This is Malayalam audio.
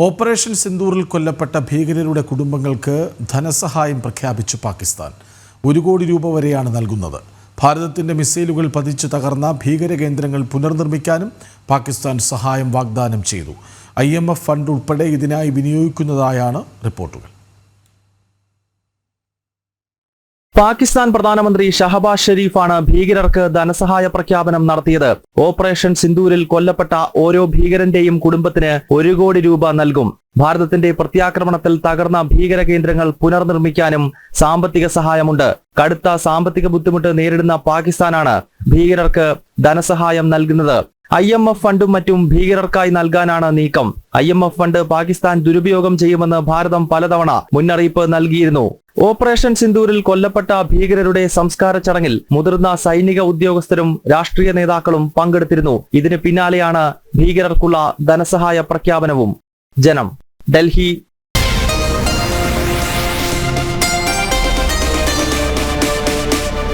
ഓപ്പറേഷൻ സിന്ദൂറിൽ കൊല്ലപ്പെട്ട ഭീകരരുടെ കുടുംബങ്ങൾക്ക് ധനസഹായം പ്രഖ്യാപിച്ചു പാകിസ്ഥാൻ. 1 കോടി രൂപ വരെയാണ് നൽകുന്നത്. ഭാരതത്തിന്റെ മിസൈലുകൾ പതിച്ചു തകർന്ന ഭീകര കേന്ദ്രങ്ങൾ പുനർനിർമ്മിക്കാനും പാകിസ്ഥാൻ സഹായം വാഗ്ദാനം ചെയ്തു. IMF ഫണ്ട് ഉൾപ്പെടെ ഇതിനായി വിനിയോഗിക്കുന്നതായാണ് റിപ്പോർട്ടുകൾ. പാകിസ്ഥാൻ പ്രധാനമന്ത്രി ഷഹബാസ് ഷെരീഫാണ് ഭീകരർക്ക് ധനസഹായ പ്രഖ്യാപനം നടത്തിയത്. ഓപ്പറേഷൻ സിന്ദൂരിൽ കൊല്ലപ്പെട്ട ഓരോ ഭീകരന്റെയും കുടുംബത്തിന് 1 കോടി രൂപ നൽകും. ഭാരതത്തിന്റെ പ്രത്യാക്രമണത്തിൽ തകർന്ന ഭീകര കേന്ദ്രങ്ങൾ പുനർനിർമ്മിക്കാനും സാമ്പത്തിക സഹായമുണ്ട്. കടുത്ത സാമ്പത്തിക ബുദ്ധിമുട്ട് നേരിടുന്ന പാകിസ്ഥാനാണ് ഭീകരർക്ക് ധനസഹായം നൽകുന്നത്. IMF ഫണ്ടും മറ്റും ഭീകരർക്കായി നൽകാനാണ് നീക്കം. IMF ഫണ്ട് പാകിസ്ഥാൻ ദുരുപയോഗം ചെയ്യുമെന്ന് ഭാരതം പലതവണ മുന്നറിയിപ്പ് നൽകിയിരുന്നു. ഓപ്പറേഷൻ സിന്ദൂരിൽ കൊല്ലപ്പെട്ട ഭീകരരുടെ സംസ്കാര ചടങ്ങിൽ മുതിർന്ന സൈനിക ഉദ്യോഗസ്ഥരും രാഷ്ട്രീയ നേതാക്കളും പങ്കെടുത്തിരുന്നു. ഇതിന് പിന്നാലെയാണ് ഭീകരർക്കുള്ള ധനസഹായ പ്രഖ്യാപനവും. ജനം, ഡൽഹി.